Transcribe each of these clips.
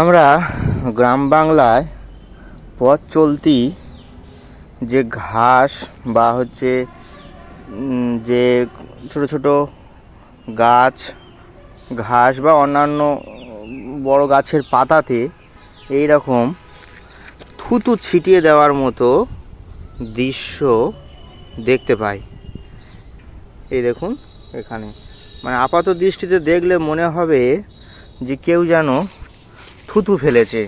আমরা গ্রাম বাংলায় পথ চলতি যে ঘাস বা যে ছোট ছোট গাছ ঘাস বা অন্যান্য বড় গাছের পাতাতে এই রকম থুতু ছিটিয়ে দেওয়ার মতো দৃশ্য দেখতে পাই। এই দেখুন, এখানে মানে আপাত দৃষ্টিতে দেখলে মনে হবে যে কেউ যেন থুতু ফেলেছে,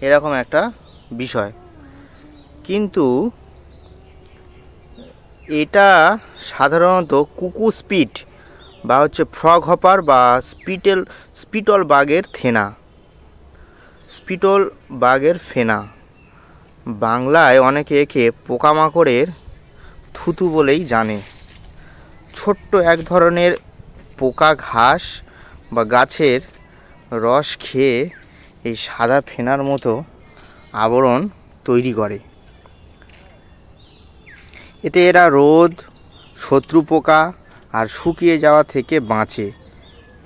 এরকম একটা বিষয়। কিন্তু এটা সাধারণত কুকুস্পিট বা ফ্রগ হপার বা স্পিটল বাগের ফেনা। বাংলায় অনেকে একে পোকামাকড়ের থুতু বলেই জানে। ছোট্ট এক ধরনের পোকা ঘাস বা গাছের রস খেয়ে এই সাদা ফেনার মতো আবরণ তৈরি করে। এতে এরা রোদ, শত্রু পোকা আর শুকিয়ে যাওয়া থেকে বাঁচে।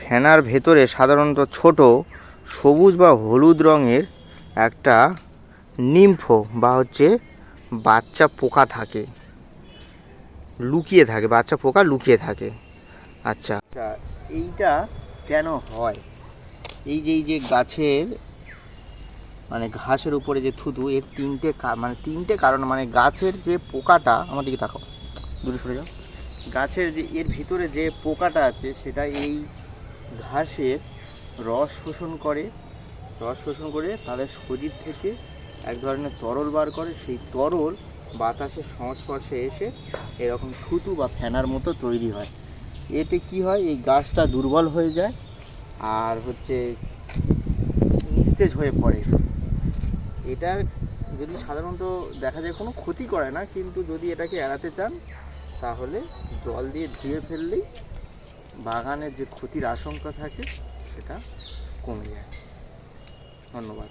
ফেনার ভেতরে সাধারণত ছোট সবুজ বা হলুদ রঙের একটা নিম্ফো বা বাচ্চা পোকা লুকিয়ে থাকে। আচ্ছা, এইটা কেন হয়? এই যে গাছের মানে ঘাসের উপরে যে থুতু, এর তিনটে কারণ। মানে গাছের যে পোকাটা, আমার দিকে তাকাও, দূরে সরে যাও। গাছের যে এর ভিতরে যে পোকাটা আছে সেটা এই ঘাসের রস শোষণ করে তাদের শরীর থেকে এক ধরনের তরল বার করে। সেই তরল বাতাসের সংস্পর্শে এসে এরকম থুতু বা ফেনার মতো তৈরি হয়। এতে কি হয়, এই গাছটা দুর্বল হয়ে যায় আর নিস্তেজ হয়ে পড়ে। এটা যদি সাধারণত দেখা যায় কোনো ক্ষতি করে না, কিন্তু যদি এটাকে এড়াতে চান তাহলে জল দিয়ে ধুয়ে ফেললেই বাগানের যে ক্ষতির আশঙ্কা থাকে সেটা কমে যায়। ধন্যবাদ।